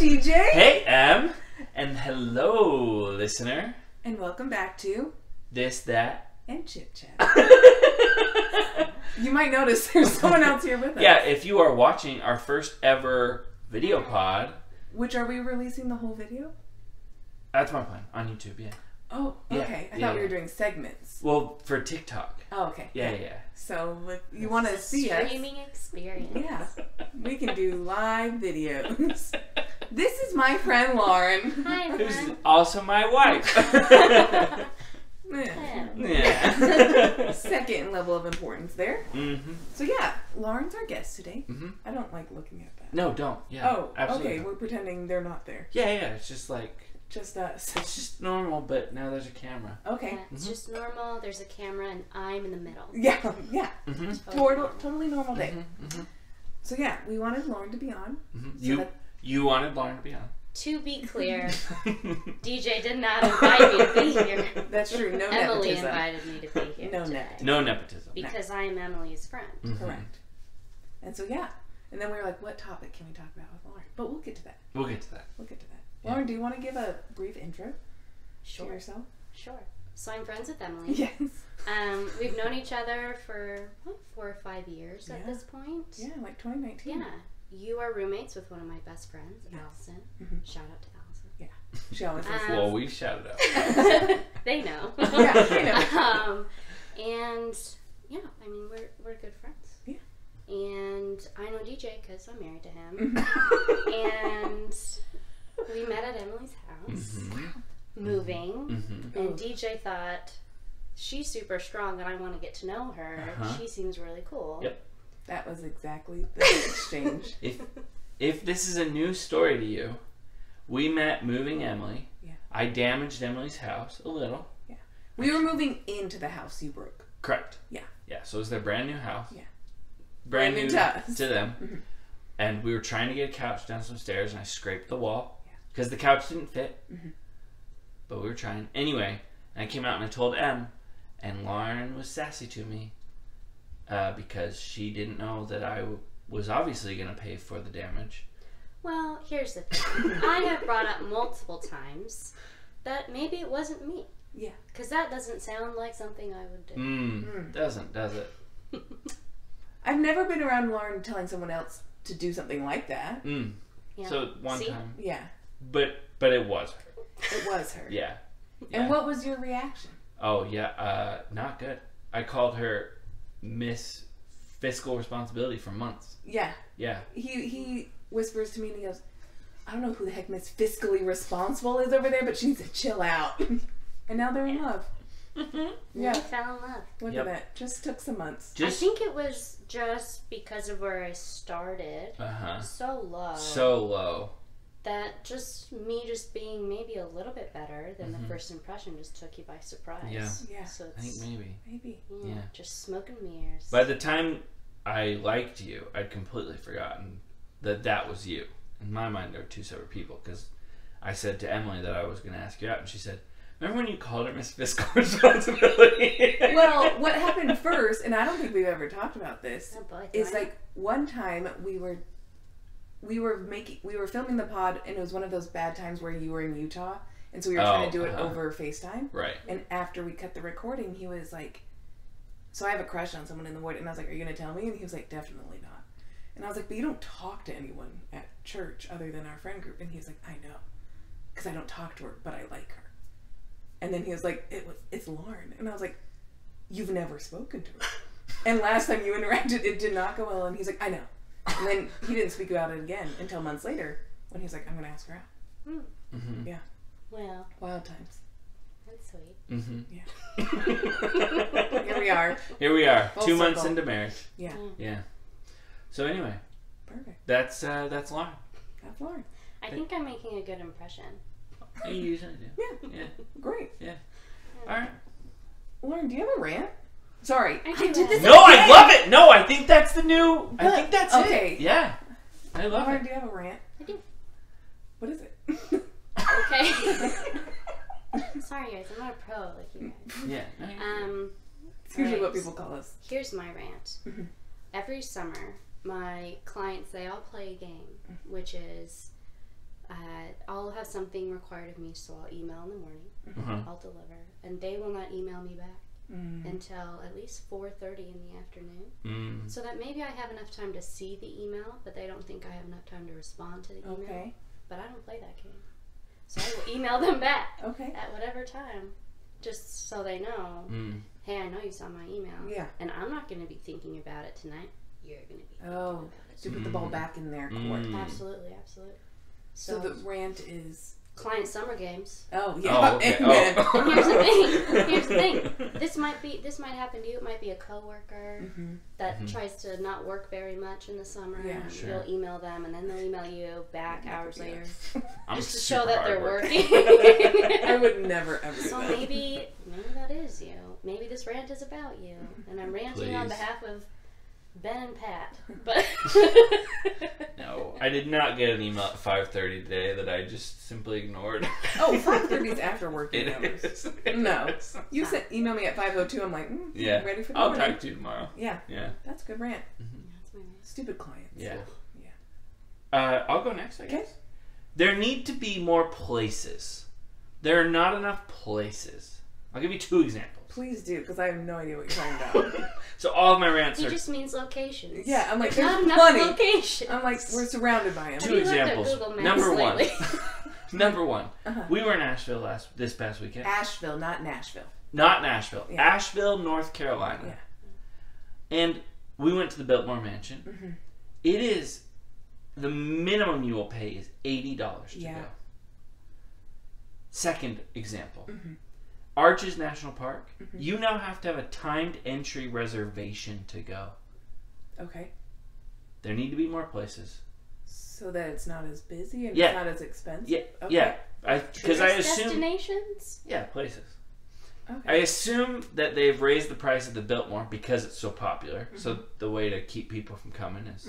DJ. Hey, Em. And hello, listener. And welcome back to This, That, and Chit Chat. You might notice there's someone else here with us. Yeah, if you are watching our first ever video pod. Which, are we releasing the whole video? That's my plan. On YouTube, yeah. Oh, okay. I thought we were doing segments. Well, for TikTok. Oh, okay. Yeah. So, if you want to see us. Streaming experience. Yeah. We can do live videos. This is my friend Lauren. Hi, Who's everyone. also my wife. Yeah. Second level of importance there. Mm-hmm. So yeah, Lauren's our guest today. Mm-hmm. I don't like looking at that. No, don't. Yeah. Oh, absolutely. okay. We're pretending they're not there. Yeah. It's just like, Just us. it's just normal, but now there's a camera. Okay. Yeah, it's just normal. There's a camera, and I'm in the middle. Yeah. Mm-hmm. Totally normal day. Mm-hmm. So yeah, we wanted Lauren to be on. Mm-hmm. So You wanted Lauren to be on. To be clear, DJ did not invite me to be here. That's true. No Emily nepotism. invited me to be here No today. nepotism. No nepotism. Because I am Emily's friend. Mhm. Correct. And so yeah, and then we were like, what topic can we talk about with Lauren? But we'll get to that. We'll get to that. Yeah. Lauren, do you want to give a brief intro to Sure. yourself? Sure. So I'm friends with Emily. Yes. We've known each other for like 4 or 5 years at this point. Yeah, like 2019. Yeah. You are roommates with one of my best friends, Allison. Mhm. Shout out to Allison. She always says Well, we shouted out. They know. Yeah, they know. And yeah, I mean we're good friends. Yeah. And I know DJ because I'm married to him. Mhm. And we met at Emily's house, moving. Mm-hmm. And DJ thought she's super strong, and I want to get to know her. Uh-huh. She seems really cool. Yep. That was exactly the exchange. If this is a new story to you, we met moving Emily. Yeah. I damaged Emily's house a little. Yeah. We were moving into the house you broke. Correct. Yeah. Yeah, so it was their brand new house. Yeah. Brand new to us. to them. Mhm. And we were trying to get a couch down some stairs, and I scraped the wall. Yeah. Because the couch didn't fit. Mhm. But we were trying. Anyway, and I came out and I told Em, and Lauren was sassy to me because she didn't know that I was obviously going to pay for the damage. Well, here's the thing. I have brought up multiple times that maybe it wasn't me. Yeah. Because that doesn't sound like something I would do. Doesn't, does it? I've never been around Lauren telling someone else to do something like that. Yeah. So one See? time. Yeah. But it was her. It was her. Yeah. And what was your reaction? Oh, yeah. Not good. I called her Miss Fiscal Responsibility for months. Yeah. Yeah. He whispers to me and he goes, I don't know who the heck Miss Fiscally Responsible is over there, but she needs to chill out. And now they're in love. Yeah. Yeah. I fell in love. Look at that. Just took some months. I think it was just because of where I started. So low. So low. That just being maybe a little bit better than the first impression just took you by surprise. Yeah. So I think it's maybe. yeah, just smoke and mirrors. By the time I liked you, I'd completely forgotten that was you. In my mind, there were two separate people, because I said to Emily that I was going to ask you out, and she said, remember when you called her Miss Fiscal Responsibility? Well, what happened first, and I don't think we've ever talked about this, Oh boy, is like one time we were filming the pod, and it was one of those bad times where you were in Utah, and so we were trying to do it over FaceTime. Right. And after we cut the recording, he was like, so I have a crush on someone in the ward, and I was like, are you going to tell me? And he was like, definitely not. And I was like, but you don't talk to anyone at church other than our friend group. And he was like, I know, because I don't talk to her, but I like her. And then he was like, it's Lauren. And I was like, you've never spoken to her. And last time you interacted, it did not go well. And he's like, I know. And then he didn't speak about it again until months later when he was like, I'm going to ask her out. Yeah. Well, Wild times. that's sweet. Yeah. Here we are. Here we are, Full 2 months circle. into marriage. Yeah. Yeah. So anyway, Perfect. that's Lauren. That's Lauren. I think I'm making a good impression. You usually do. Yeah. Yeah. Great. Yeah. All right. Lauren, do you have a rant? Sorry. I did do this No, I love it. No, I think that's the new. I think that's okay. it. Yeah. I love Lauren, it. do you have a rant? I do. What is it? Okay. Sorry guys, I'm not a pro like you guys. Yeah. It's usually Right. what people call us. Here's my rant. Every summer, my clients, they all play a game, which is have something required of me, so I'll email in the morning. Uh-huh. I'll deliver, and they will not email me back until at least 4:30 in the afternoon. So that maybe I have enough time to see the email, but they don't think I have enough time to respond to the email. Okay. But I don't play that game, so I will email them back at whatever time, just so they know. Hey, I know you saw my email. Yeah. And I'm not going to be thinking about it tonight. You're going to be thinking about it. To put the ball back in their court. Absolutely, absolutely. So the rant is client summer games. Oh yeah. Okay. Amen. And here's the thing. Here's the thing. This might happen to you. It might be a coworker that tries to not work very much in the summer. Yeah, and sure. You'll email them, and then they'll email you back hours later, I'm just to super show that they're hardworking. working. I would never ever do So that. maybe that is you. Maybe this rant is about you, and I'm ranting on behalf of Ben and Pat. But No, I did not get an email at 5:30 today that I just simply ignored. Oh, 5:30 is after working It hours. is. No. You said email me at 5:02. I'm like, Yeah. I'm ready for the I'll morning. talk to you tomorrow. Yeah. Yeah. That's a good rant. that's my rant. Stupid clients. Yeah. Yeah. I'll go next, I Okay. guess. There need to be more places. There are not enough places. I'll give you 2 examples. Please do, because I have no idea what you're talking about. So all of my rants He are just means locations. Yeah, I'm like, There's not there's enough plenty. locations. I'm like, we're surrounded by them. 2 you looked at examples. Google Maps Number one. lately? Number one. Uh-huh. We were in Asheville this past weekend. Asheville, not Nashville. Not Nashville. Yeah. Asheville, North Carolina. Yeah. And we went to the Biltmore Mansion. Mm-hmm. It is, the minimum you will pay is $80 to Yeah. go. Second example. Mm-hmm. Arches National Park. You now have to have a timed entry reservation to go. Okay. There need to be more places. So that it's not as busy and Yeah. it's not as expensive? Yeah, Okay. yeah. Because I Tourist assume... destinations? Yeah, places. Okay. I assume that they've raised the price at the Biltmore because it's so popular. So the way to keep people from coming is...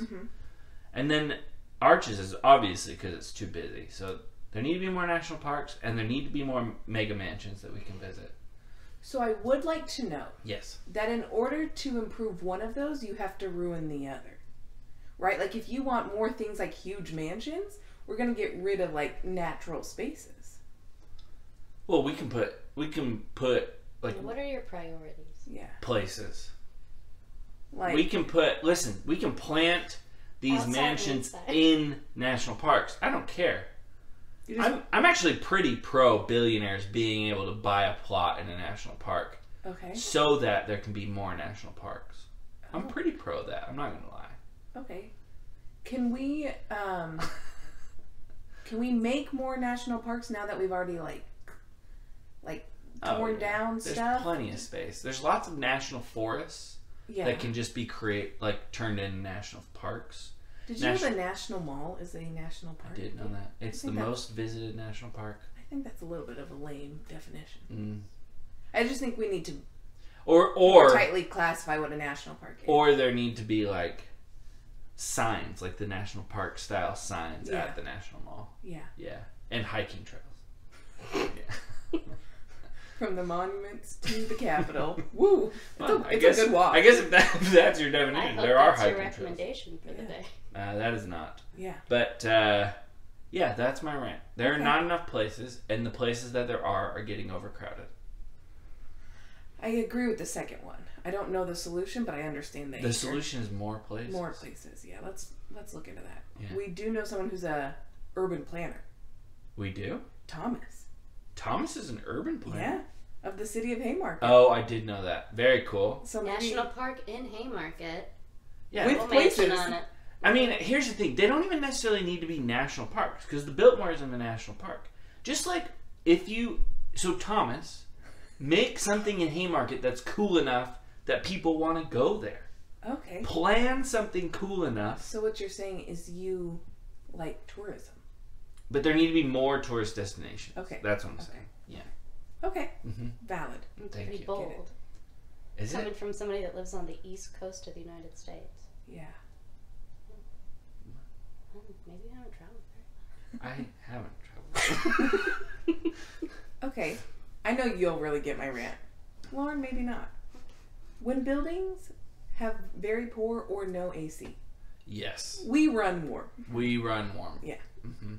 And then Arches is obviously because it's too busy. So there need to be more national parks and there need to be more mega mansions that we can visit. So I would like to know Yes. that in order to improve one of those, you have to ruin the other. Right? Like if you want more things like huge mansions, we're going to get rid of like natural spaces. Well, we can put like What are your priorities? Yeah. places. Like We can plant these Outside and mansions inside. in national parks. I don't care. you just, I'm actually pretty pro billionaires being able to buy a plot in a national park okay. so that there can be more national parks. I'm Oh. pretty pro that. I'm not gonna lie. Okay. Can we make more national parks now that we've already like torn down There's stuff? plenty of space. There's lots of national forests Yeah. that can just be turned into national parks. Did you know the National Mall is a national park? I did know that. It's the think that's- most visited national park. I think that's a little bit of a lame definition. Mm. I just think we need to Or more tightly classify what a national park is. or there need to be like signs, like the national park style signs Yeah. at the national mall. Yeah. Yeah, and hiking trails. Yeah. From the monuments to the Capitol. Woo! Well, It's a good walk. I guess if that's your I definition, hope there are that's your hiking trails. recommendation for the Yeah. day. That is not. Yeah. But yeah, that's my rant. There are not enough places, and the places that there are getting overcrowded. I agree with the second one. I don't know the solution, but I understand the The solution is more places. More places. Yeah, let's look into that. Yeah. We do know someone who's a urban planner. We do? Thomas. Thomas is an urban planner? Yeah. Of the city of Haymarket. Oh, I did know that. Very cool. So maybe National Park in Haymarket. Yeah. With Little mansion places. on it. I mean, here's the thing. They don't even necessarily need to be national parks because the Biltmore is in the national park. Just like Thomas, make something in Haymarket that's cool enough that people want to go there. Okay. Plan something cool enough. So what you're saying is you like tourism. But there need to be more tourist destinations. Okay. That's what I'm saying. Yeah. Okay. Mm-hmm. Valid. It's Thank pretty you. bold. Is Coming it? from somebody that lives on the east coast of the United States. Yeah. Maybe I haven't traveled very I haven't traveled. Okay. I know you'll really get my rant. Lauren, maybe not. When buildings have very poor or no AC, Yes. we run warm. We run warm. Yeah. Mm-hmm.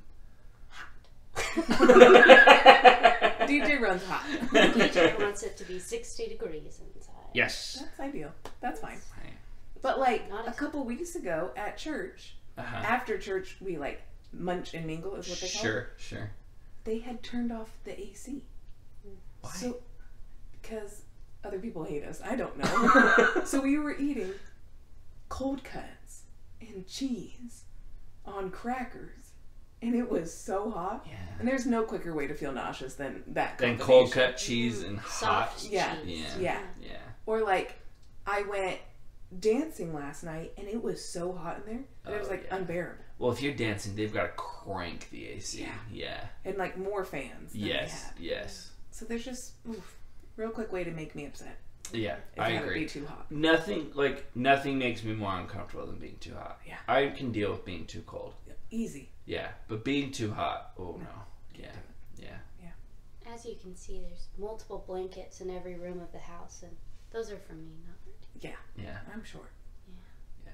DJ runs hot. DJ wants it to be 60 degrees inside. Yes. That's ideal. That's fine. Right. But like Not a couple weeks ago at church, Uh-huh. after church we like munch and mingle is what they call it. Sure. They had turned off the AC. Why? So, because other people hate us. I don't know. So we were eating cold cuts and cheese on crackers, and it was so hot. Yeah. And there's no quicker way to feel nauseous than that. Then combination. cold cut cheese and hot. Soft Yeah. cheese. Yeah. Yeah. Or like, I went dancing last night, and it was so hot in there that it was Oh, like yeah. unbearable. Well, if you're dancing, they've got to crank the AC. Yeah. And like more fans than we Yes. had. Yes. So there's just real quick way to make me upset. Yeah. If I it agree. be too hot. Nothing makes me more uncomfortable than being too hot. Yeah. I can deal with being too cold. Easy. Yeah. But being too hot, oh no. Yeah. Can't do Yeah. As you can see, there's multiple blankets in every room of the house, and those are for me, not for DJ. Yeah. I'm sure.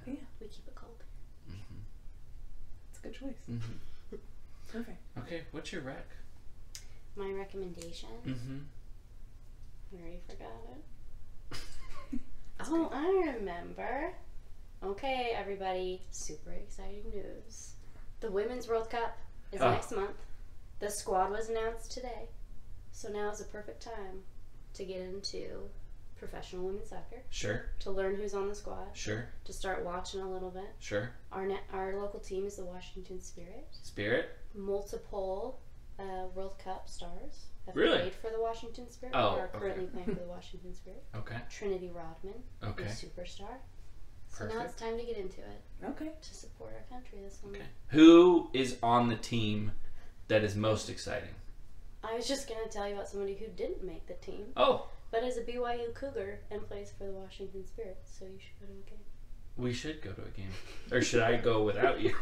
We keep it cold. It's a good choice. Mm-hmm. Perfect. Okay. What's your rec? My recommendation. Mm-hmm. I already forgot it. Oh, I remember. Okay, everybody, super exciting news. The Women's World Cup is next month. The squad was announced today. So now is a perfect time to get into professional women's soccer, Sure. to learn who's on the squad, Sure. to start watching a little bit. Sure. Our local team is the Washington Spirit. Spirit? Multiple World Cup stars have Really? played for the Washington Spirit. Oh, or are okay. currently playing for the Washington Spirit. Okay. Trinity Rodman, Okay. a superstar. So now Perfect. it's time to get into it Okay. to support our country this summer. Okay. Who is on the team that is most exciting? I was just going to tell you about somebody who didn't make the team, Oh, but is a BYU Cougar and plays for the Washington Spirit. So you should go to a game. we should go to a game. Or should I go without you?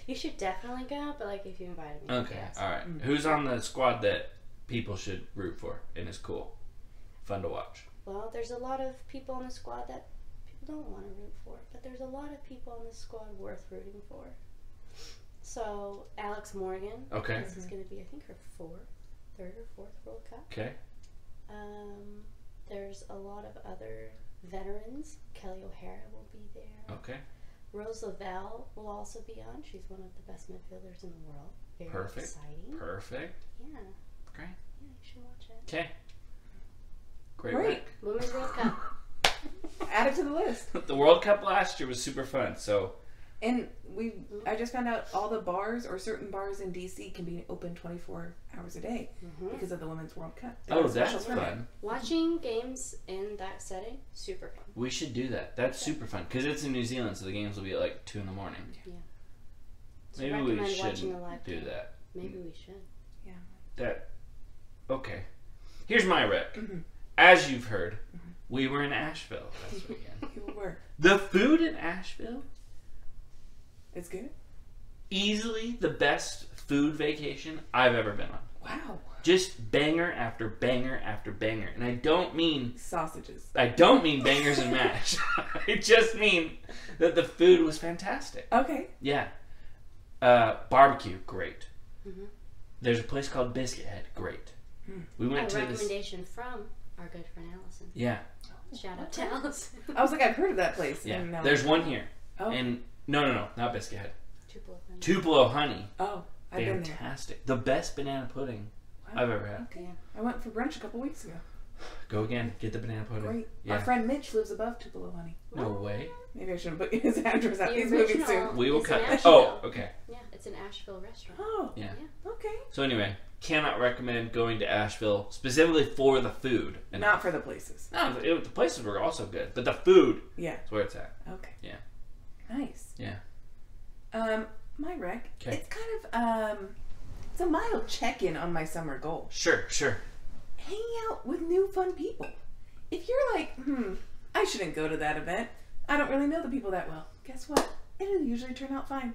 You should definitely go, but like if you invited me. Okay, yes. alright. Who's on the squad that people should root for and is cool? Fun to watch. Well, there's a lot of people on the squad that people don't want to root for, but there's a lot of people on the squad worth rooting for. So, Alex Morgan. Okay. This is going to be, I think, her third or fourth World Cup. Okay. There's a lot of other veterans. Kelly O'Hara will be there. Okay. Rose Lavelle will also be on. She's one of the best midfielders in the world. Very Perfect. exciting. Perfect. Yeah. Great. Yeah, you should watch it. Okay. Great. Great. Women's World Cup. Add it to the list. The World Cup last year was super fun, so And I just found out all the bars or certain bars in DC can be open 24 hours a day because of the Women's World Cup. They have a special that's permit. fun. Watching games in that setting, super fun. We should do that. That's super fun because it's in New Zealand, so the games will be at like 2 in the morning. Yeah. So Maybe recommend we watching should a live do game. that. Maybe we should. Yeah. That okay. Here's my rec. Mm-hmm. As you've heard, we were in Asheville last weekend. You were. The food in Asheville, It's good. easily the best food vacation I've ever been on. Wow. Just banger after banger after banger. And I don't mean Sausages. bangers and mash. I just mean that the food was fantastic. Okay. Yeah. Barbecue, great. Mm-hmm. There's a place called Biscuit Head, great. We went A to this. recommendation from our good friend Allison. Yeah. Shout out to Allison. I was like, I've heard of that place. Yeah. And now- There's one here. Oh. And no, not Biscuit Head. Tupelo Honey. Tupelo Honey. Oh, I've been there. Fantastic. The best banana pudding Wow. I've ever had. Okay. Yeah. I went for brunch a couple weeks ago. Go again. Get the banana pudding. Great. Yeah. Our friend Mitch lives above Tupelo Honey. No way. Maybe I should have put his address out. The He's moving original- soon. We will It's cut. in Asheville. Oh, okay. Yeah, it's an Asheville restaurant. Oh. Yeah. Okay. So anyway, cannot recommend going to Asheville specifically for the food. And Not for the places. no, the places were also good, but the food Yeah. is where it's at. Okay. Yeah. Nice. Yeah. My rec. 'Kay. It's kind of it's a mild check-in on my summer goal. Sure. Hanging out with new fun people. If you're like, I shouldn't go to that event. I don't really know the people that well. Guess what? It'll usually turn out fine.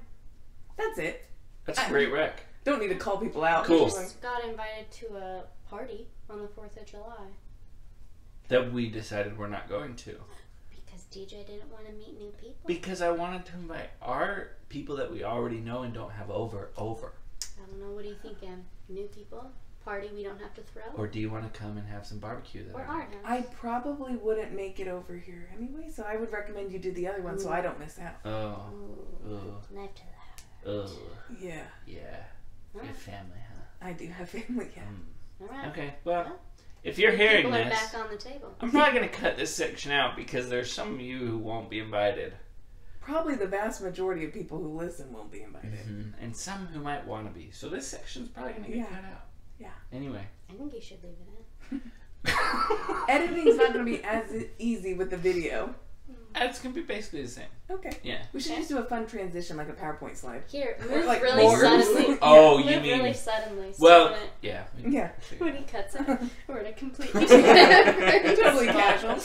That's it. That's a great rec. Don't need to call people out. Cool. Just got invited to a party on the 4th of July That we decided we're not going to. because DJ didn't want to meet new people. Because I wanted to invite our people that we already know and don't have over. I don't know. What are you thinking? New people? Party we don't have to throw? Or do you want to come and have some barbecue that Or night? I probably wouldn't make it over here anyway, so I would recommend you do the other one so I don't miss out. Oh. Ooh. Ugh. Knife to the heart. Ugh. Yeah. Yeah. Alright. Good family, huh? I do have family, yeah. Alright. Okay, well, Well, if you're hearing people are this, back on the table. I'm probably going to cut this section out because there's some of you who won't be invited. Probably the vast majority of people who listen won't be invited. And some who might want to be. So this section's probably going to get cut out. Yeah. Anyway. I think you should leave it in. Editing's not going to be as easy with the video. It's going to be basically the same. Okay. Yeah. We should just do a fun transition, like a PowerPoint slide. Here, Or, move like, really more. suddenly. Oh, Move you mean... really suddenly. So Well, when it- yeah. Yeah. when he cuts it, we're in a completely Totally casual.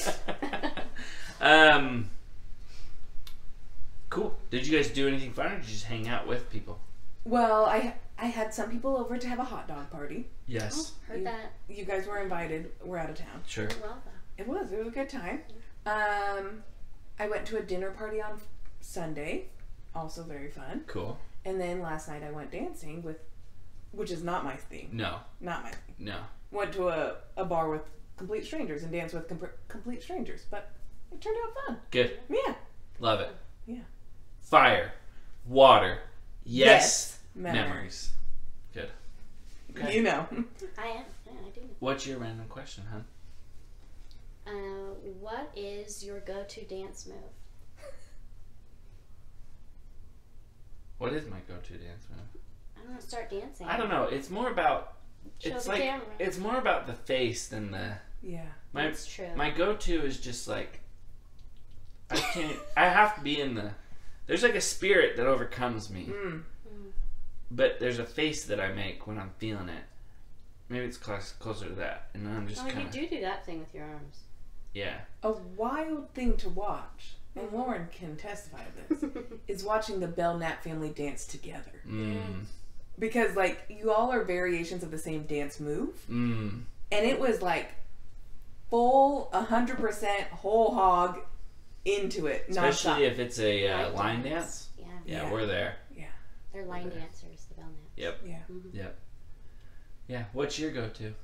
Cool. Did you guys do anything fun or did you just hang out with people? Well, I had some people over to have a hot dog party. Yes. Heard that. You guys were invited. We're out of town. Sure. Well, though. It was a good time. I went to a dinner party on Sunday. Also very fun. Cool. And then last night I went dancing with, which is not my thing. No. Not my thing. No. Went to a bar with complete strangers and danced with complete strangers. But it turned out fun. Good. Yeah. Love it. Yeah. Fire. Water. Yes. Memories. Good. Okay. You know. I am. Yeah, I do. What's your random question, hon? What is your go-to dance move? What is my go-to dance move? I don't know. Start dancing. I don't know. It's more about... Show it's the like... camera. It's more about the face than the... Yeah. That's true. My go-to is just like... I can't... I have to be in the... There's like a spirit that overcomes me. But there's a face that I make when I'm feeling it. Maybe it's closer to that. And then I'm just kind of... you do that thing with your arms. Yeah. A wild thing to watch, and Lauren can testify to this, is watching the Belknap family dance together. Because, like, you all are variations of the same dance move. And it was, like, full 100% whole hog into it. Especially nonstop. if it's a line dance. Yeah. Yeah, we're there. Yeah. They're line dancers, the Belknaps. Yep. Yeah. Yep. Yeah. What's your go-to?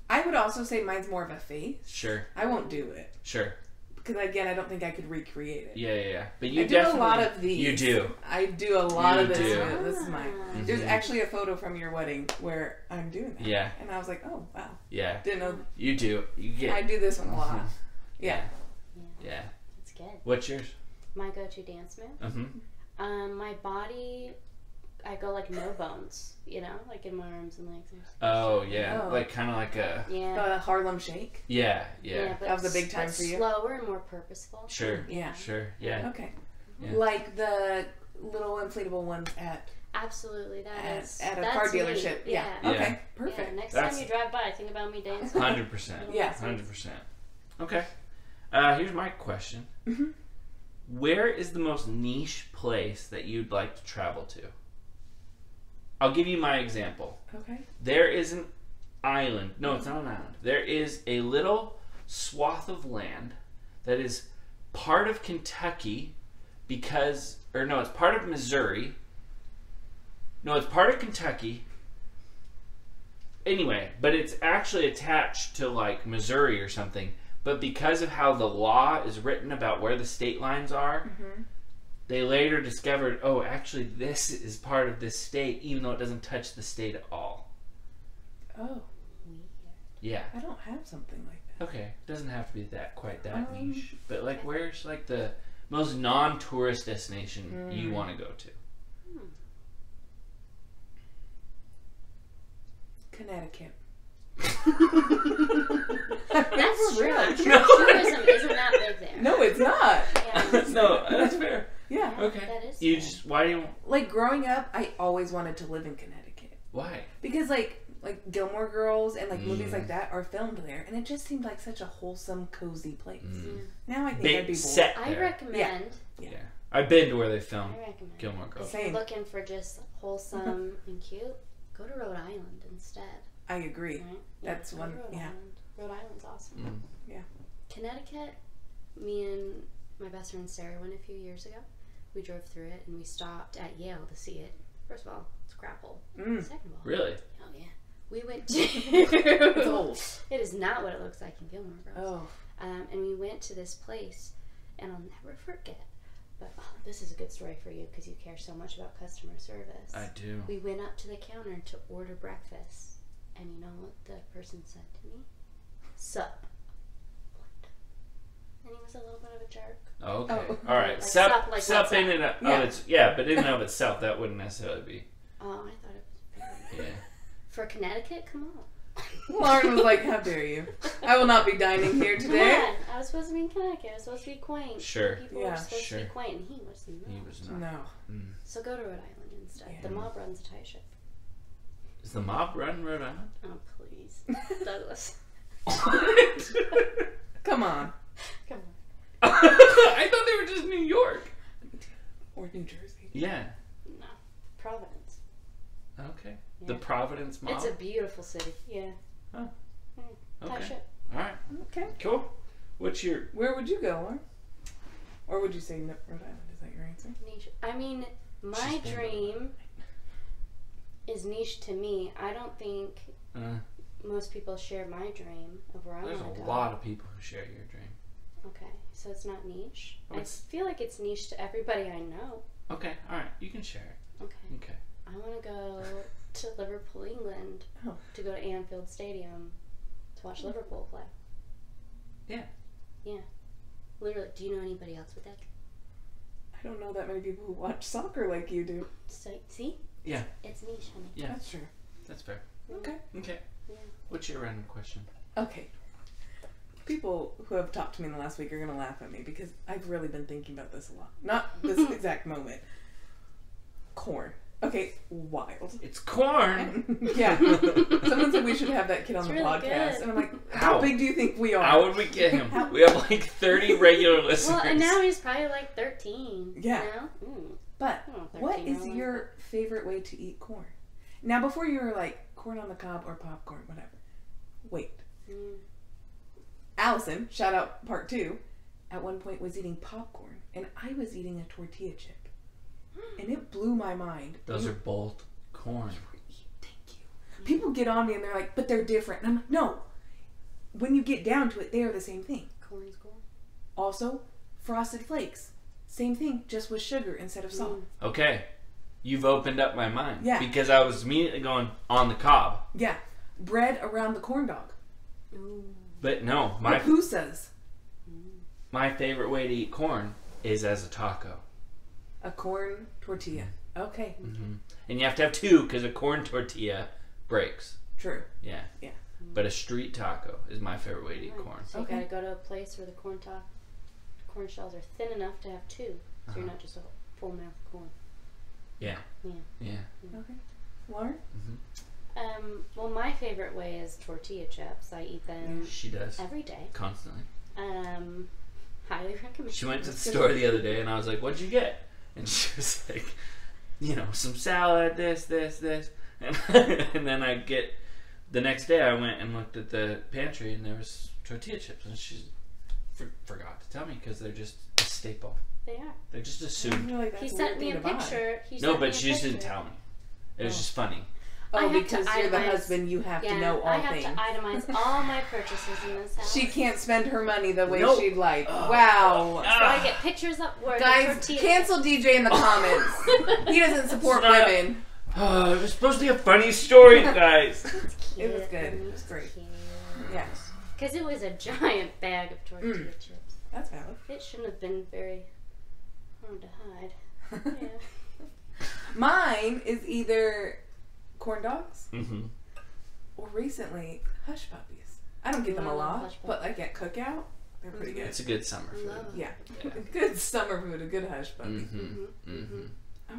I would also say mine's more of a face. Sure. I won't do it. Sure. Because, again, I don't think I could recreate it. Yeah. But you I do definitely... a lot of these. You do. I do a lot of this. do. This is mine. There's actually a photo from your wedding where I'm doing that. Yeah. And I was like, oh, wow. Yeah. Didn't know. You do. You get... I do this one a lot. Yeah. Yeah. That's good. What's yours? My go-to dance move? My body, I go like no bones, you know, like in my arms and legs. Oh, yeah. Oh. Like, kind of like a... Yeah. The Harlem Shake. Yeah. But That was a big time for you? Slower and more purposeful. Sure. Yeah. Sure. Yeah. Okay. Yeah. Like the little inflatable ones at Absolutely. That's a that's car me. dealership. Yeah. Yeah. Okay. Yeah, Perfect. next That's- time you drive by, think about me dancing. 100%. Yeah. 100%. Okay. Here's my question. Where is the most niche place that you'd like to travel to? I'll give you my example. Okay. There is an island. No, it's not an island. There is a little swath of land that is part of Kentucky because... Or no, it's part of Missouri. No, it's part of Kentucky. Anyway, but it's actually attached to like Missouri or something. But because of how the law is written about where the state lines are, they later discovered, oh, actually this is part of this state, even though it doesn't touch the state at all. Oh. Yeah. I don't have something like that. Okay. It doesn't have to be that niche. But like, where's like the most non-tourist destination you want to go to? Connecticut. That's true. I'm sure tourism isn't that big there. No, it's not. Yeah. No, that's fair. Yeah. Okay. That is You fair. just, why do you, Like growing up, I always wanted to live in Connecticut why? because like Gilmore Girls and like movies like that are filmed there, and it just seemed like such a wholesome, cozy place. Now I think I'd be Big bored. set I there. recommend. Yeah. I've been to where they filmed I recommend. Gilmore Girls. If you're Same. looking for just wholesome and cute, go to Rhode Island instead. I agree. Right? That's go to one. Rhode Yeah. Island. Rhode Island's awesome. Yeah. Connecticut, me and my best friend Sarah went a few years ago. We drove through it and we stopped at Yale to see it. First of all, it's crapple. Second of all. Really? Oh, yeah. We went to... It's old. It is not what it looks like in Gilmore Girls. Oh. And we went to this place, and I'll never forget. But this is a good story for you because you care so much about customer service. I do. We went up to the counter to order breakfast, and you know what the person said to me? Sup. What? And he was a little bit of a jerk. Okay. Oh. All right. Like Sup like in what's and up? of it's but in and of itself, that wouldn't necessarily be. Oh, I thought it was Yeah. for Connecticut. Come on. Lauren was like, how dare you? I will not be dining here today. Come on. I was supposed to be in Connecticut. I was supposed to be quaint. Sure. People Yeah. were supposed Sure. to be quaint, and he was not. He was not. No. So go to Rhode Island instead. Yeah. The mob runs a tight ship. Is the mob run Rhode Island? Oh, please. Douglas. Come on. Come on. I thought they were just New York. Or New Jersey. Yeah. No. Providence. Okay. Yeah. The Providence mob. It's a beautiful city. Yeah. Oh. Tight Okay. ship. All right. Okay. Cool. What's your? Where would you go, Lauren? Or would you say Rhode Island? Is that your answer? Niche. I mean, my She's been dream is niche to me. I don't think most people share my dream of where I There's want to a go. lot of people who share your dream. Okay, so it's not niche. What's- I feel like it's niche to everybody I know. Okay. All right. You can share it. Okay. Okay. I want to go to Liverpool, England, Oh. to go to Anfield Stadium to watch Liverpool play. Yeah. Yeah. Literally. Do you know anybody else with that? I don't know that many people who watch soccer like you do. So, see? Yeah. It's niche, honey. Yeah. That's true. That's fair. Okay. Okay. Yeah. What's your random question? Okay. People who have talked to me in the last week are going to laugh at me because I've really been thinking about this a lot. Not this exact moment. Corn. Okay, wild. It's corn. Yeah. Someone said we should have that kid on It's the really podcast. good. And I'm like, how How? big do you think we are? How would we get him? We have like 30 regular listeners. Well, and now he's probably like 13. Yeah. You know? But Oh, what 13 is year old. your favorite way to eat corn? Now, before you were like corn on the cob or popcorn, whatever. Wait. Allison, shout out part 2, at one point was eating popcorn, and I was eating a tortilla chip. And it blew my mind. Those are both corn. Thank you. People get on me and they're like, but they're different. And I'm like, no. When you get down to it, they are the same thing. Corn is corn. Also, Frosted Flakes. Same thing, just with sugar instead of salt. Okay. You've opened up my mind. Yeah. Because I was immediately going on the cob. Yeah. Bread around the corn dog. Ooh. But no, Pupusas. my favorite way to eat corn is as a taco. A corn tortilla. Okay. Mm-hmm. And you have to have 2 because a corn tortilla breaks. True. Yeah. Yeah. But a street taco is my favorite way to eat corn. So Okay. you gotta go to a place where the corn shells are thin enough to have 2. So you're not just a full mouth of corn. Yeah. Yeah. Yeah. Okay. Lauren? Well, my favorite way is tortilla chips. I eat them She does. every day. Constantly. Highly recommend. She went to the store the other day and I was like, what'd you get? And she was like, some salad, this. And, and then the next day I went and looked at the pantry and there was tortilla chips. And she forgot to tell me because they're just a staple. They are. They're just I assumed. feel like He that's sent weird me a thing to buy. picture. No, but she just didn't tell me. It was just funny. I Oh, have to because you're the itemize- husband, you have to Yeah, know all I have things. to itemize all my purchases in this house. She can't spend her money the way Nope. she'd like. Wow. So I get pictures up where the Guys, tortilla. cancel DJ in the comments. He doesn't support Stop. women. Oh, it was supposed to be a funny story, guys. It was good. It was great. Yes. Because it was a giant bag of tortilla chips. That's valid. It shouldn't have been very hard to hide. Yeah. Mine is either corn dogs Mm-hmm. or recently hush puppies. I don't get them a I love lot, hush but like at cookout, they're pretty good. It's a good summer food. Love. Yeah. Yeah. Good summer food, a good hush puppy. Mm-hmm. Mm-hmm.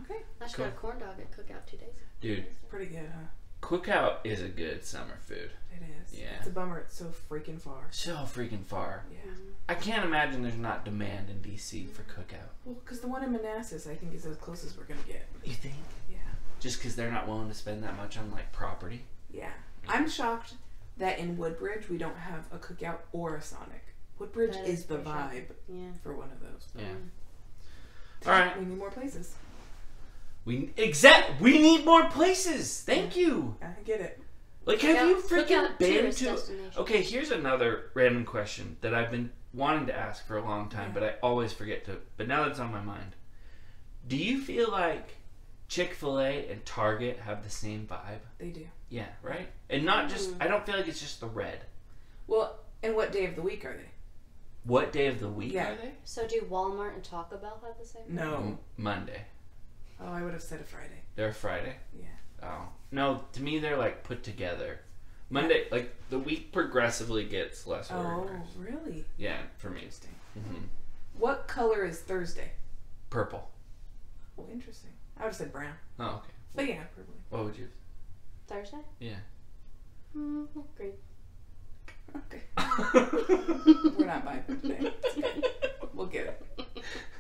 Okay. I just Cool. got a corn dog at cookout 2 days ago. Dude, Pretty good, huh? cookout is a good summer food. It is. Yeah. It's a bummer it's so freaking far. So freaking far. Yeah. I can't imagine there's not demand in DC for cookout. Well, because the one in Manassas, I think, is as close as we're going to get. You think? Yeah. Just because they're not willing to spend that much on like property? Yeah. I'm shocked that in Woodbridge we don't have a cookout or a Sonic. Woodbridge That is is the for sure. vibe Yeah. for one of those. Yeah. All right. We need more places. We need more places. Thank you. I get it. Like, have you Look freaking out been tourist to? destinations. Okay, here's another random question that I've been wanting to ask for a long time, but I always forget to. But now that's on my mind. Do you feel like Chick-fil-A and Target have the same vibe? They do. Yeah, right? And not just, I don't feel like it's just the red. Well, and what day of the week are they? What day of the week are they? So do Walmart and Taco Bell have the same? No. Monday. Oh, I would have said a Friday. They're Friday? Yeah. Oh. No, to me they're like put together. Monday, like the week progressively gets less Oh, orders. really? Yeah, for me. Interesting. Mm-hmm. What color is Thursday? Purple. Oh, interesting. I would have said brown. Oh, okay. But yeah, purple. What would you? Thursday? Yeah. Green. Okay. We're not vibing today. It's okay. We'll get it.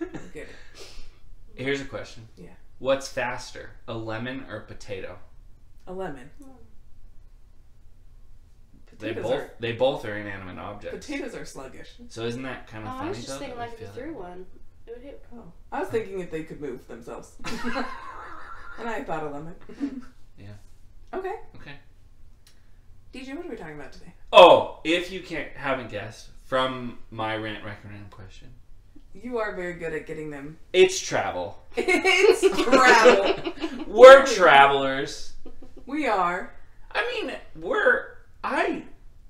We'll get it. Here's a question. Yeah. What's faster, a lemon or a potato? A lemon. They both are inanimate objects. Potatoes are sluggish. So isn't that kind of funny? I was just though, thinking that we like if you feel threw that? one, it would hit. Oh. I was thinking if they could move themselves. And I thought a lemon. Yeah. Okay. Okay. DJ, what are we talking about today? Oh, if you haven't guessed from my rant recommend question, You are very good at getting them. it's travel. It's travel. We're travelers. We are. I mean,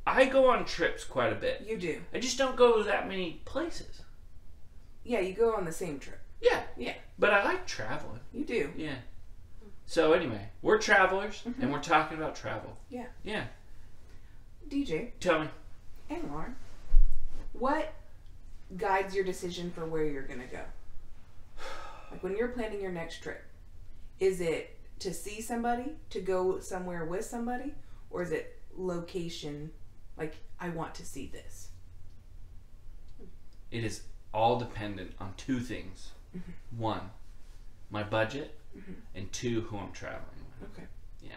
I go on trips quite a bit. You do. I just don't go that many places. Yeah, you go on the same trip. Yeah. Yeah. But I like traveling. You do. Yeah. So anyway, we're travelers and we're talking about travel. Yeah. Yeah. DJ Tell me. and Lauren, what guides your decision for where you're going to go? Like when you're planning your next trip, is it to see somebody, to go somewhere with somebody, or is it location, like I want to see this? It is all dependent on two things. One, my budget, and two, who I'm traveling with. Okay. Yeah.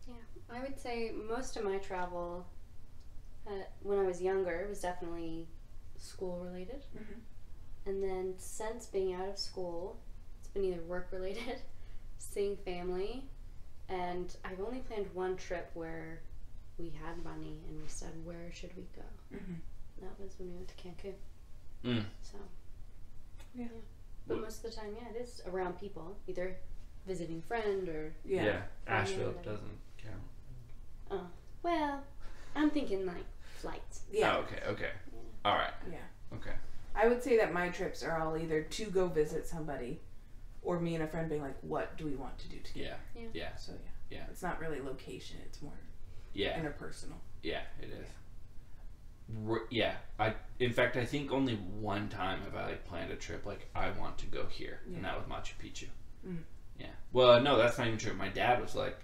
Yeah, I would say most of my travel when I was younger was definitely school related. And then since being out of school, it's been either work related, seeing family, and I've only planned one trip where we had money and we said, where should we go? That was when we went to Cancun. So, Yeah. But most of the time, yeah, it is around people, either visiting friend or... Yeah. Asheville doesn't count. Oh, well, I'm thinking like flights. Yeah. Oh, okay. All right. Yeah. Okay. I would say that my trips are all either to go visit somebody or me and a friend being like, what do we want to do together? Yeah. So Yeah. It's not really location, it's more interpersonal. Yeah, it is. In fact, I think only one time have I like planned a trip like I want to go here, and that was Machu Picchu. Yeah. Well, no, that's not even true. My dad was like,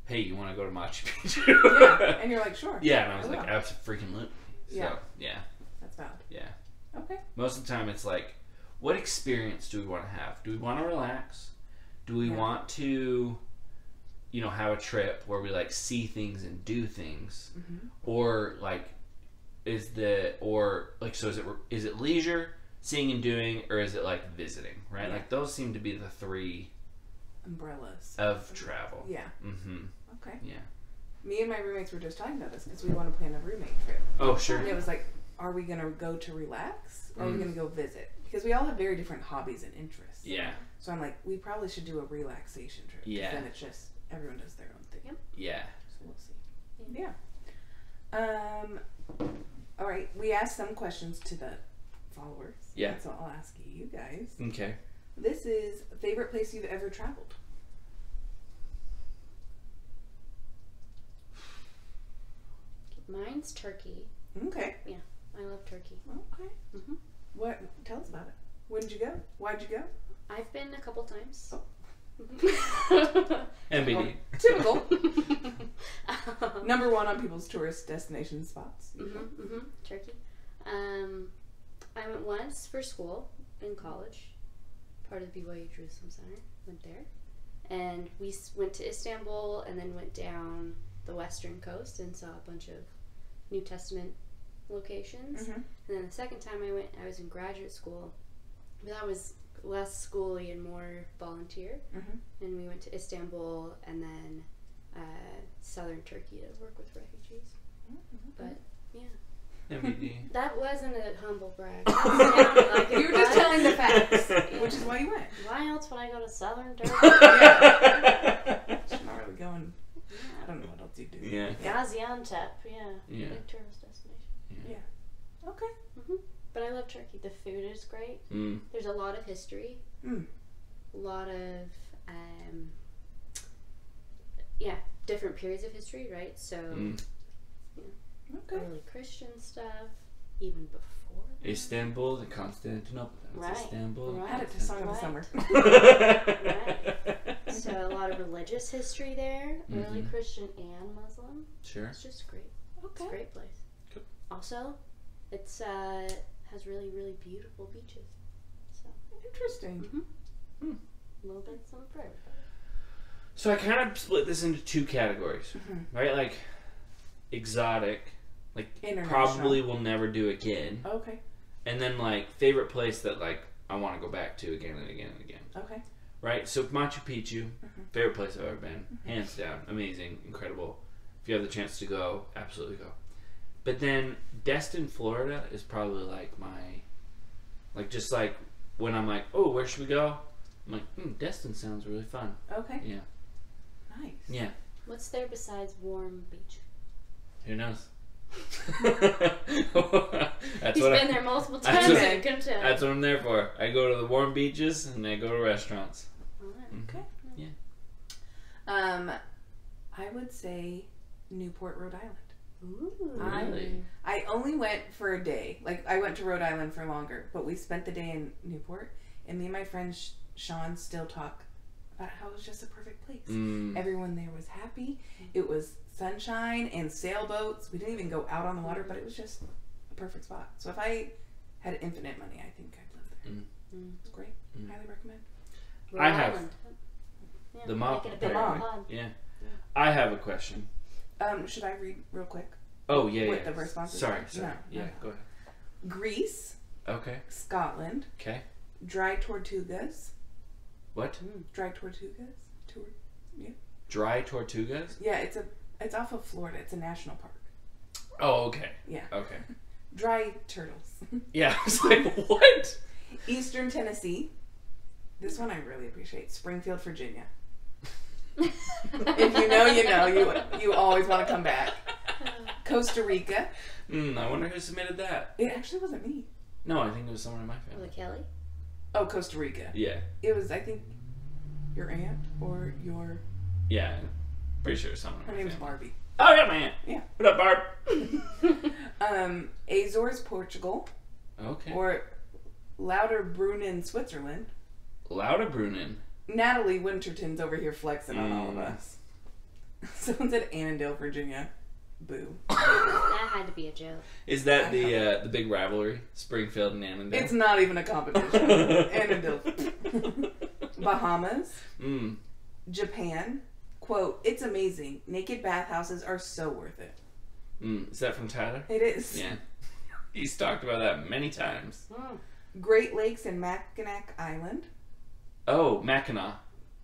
"Hey, you want to go to Machu Picchu?" Yeah, and you're like, "Sure." Yeah, and I was like, "Absolutely." So, yeah. That's valid. Yeah. Okay. Most of the time, it's like, what experience do we want to have? Do we want to relax? Do we want to, have a trip where we like see things and do things, or like, is it leisure, seeing and doing, or is it like visiting? Right? Like those seem to be the three umbrellas of travel. Yeah. Okay. Yeah. Me and my roommates were just talking about this because we want to plan a roommate trip. Oh, sure. And it was like, are we going to go to relax or are we going to go visit? Because we all have very different hobbies and interests. Yeah. So I'm like, we probably should do a relaxation trip. Yeah. Then it's just, everyone does their own thing. Yep. Yeah. So we'll see. Yeah. All right. We asked some questions to the followers. Yeah. So I'll ask you guys. Okay. This is favorite place you've ever traveled. Mine's Turkey. Okay. Yeah, I love Turkey. Okay. What? Tell us about it. When did you go? Why'd you go? I've been a couple times. MBD. Typical. Number one on people's tourist destination spots. Turkey. I went once for school in college. Part of the BYU Jerusalem Center. Went there. And we went to Istanbul and then went down the western coast and saw a bunch of New Testament locations. And then the second time I went, I was in graduate school. But that was less schooly and more volunteer. Mm-hmm. And we went to Istanbul and then southern Turkey to work with refugees. Mm-hmm. But yeah, MVD. that wasn't a humble brag. That sounded like You were just telling the facts, which is why you went. Why else would I go to southern Turkey? She's not really going. I don't know what else you do. Yeah. Gaziantep, yeah. Yeah. Big tourist destination. Yeah. Okay. But I love Turkey. The food is great. Mm. There's a lot of history. Mm. A lot of different periods of history, right? So Okay. early Christian stuff, even before that. Istanbul and Constantinople. That's Right. Istanbul. Right. Add it to Song of the Right. Summer. Right. So a lot of religious history there, early Mhm. Christian and Muslim. Sure. It's just great. It's Okay. a great place. Cool. Also, it's has really, really beautiful beaches. So Interesting. a little bit something for everybody. So I kind of split this into two categories, Mm-hmm. right? Like exotic, like International. probably will never do again, Okay. and then like favorite place that like I want to go back to again and again and again. Okay. Right? So Machu Picchu, favorite place I've ever been, hands down, amazing, incredible. If you have the chance to go, absolutely go. But then Destin, Florida is probably like my, like just like when I'm like, oh, where should we go? I'm like, Destin sounds really fun. Okay. Yeah. Nice. Yeah. What's there besides warm beach? Who knows? He's been there multiple times. what- I couldn't tell. That's what I'm there for. I go to the warm beaches and I go to restaurants. Alright. Okay. Yeah. I would say Newport, Rhode Island. Ooh. Really? I only went for a day. Like, I went to Rhode Island for longer, but we spent the day in Newport, and me and my friend Sean still talk about how it was just a perfect place. Mm. Everyone there was happy. It was sunshine and sailboats. We didn't even go out on the water, but it was just a perfect spot. So if I had infinite money, I think I'd live there. It's great. Highly recommend. Rhode I have Island. Yeah, the make mop. it a big mop. pod. Yeah. I have a question. Should I read real quick? Oh, yeah, What yeah. the responses Sorry. are? Yeah, No. go ahead. Greece, Okay. Scotland, Okay. dry tortugas. What? Dry tortugas? Dry Tortugas? Yeah, it's off of Florida. It's a national park. Oh, okay. Yeah. Okay. Dry turtles. Yeah, I was like, what? Eastern Tennessee. This one I really appreciate. Springfield, Virginia. If you know, you know. You always want to come back. Costa Rica. I wonder who submitted that. It actually wasn't me. No, I think it was someone in my Was family. it Kelly? Oh, Costa Rica. Yeah. It was, I think, your aunt or your... Yeah. Pretty sure it was someone in Her my name's family. Barbie. Oh, yeah, my aunt. Yeah. What up, Barb? Azores, Portugal. Okay. Or Lauterbrunnen, Switzerland. Lauterbrunnen. Natalie Winterton's over here flexing on all of Mm. us. Someone said Annandale, Virginia. Boo. That had to be a joke. Is that the big rivalry? Springfield and Annandale? It's not even a competition. Annandale. Bahamas. Japan. Quote, it's amazing. Naked bathhouses are so worth it. Is that from Tyler? It is. Yeah. He's talked about that many times. Great Lakes and Mackinac Island. Oh, Mackinac.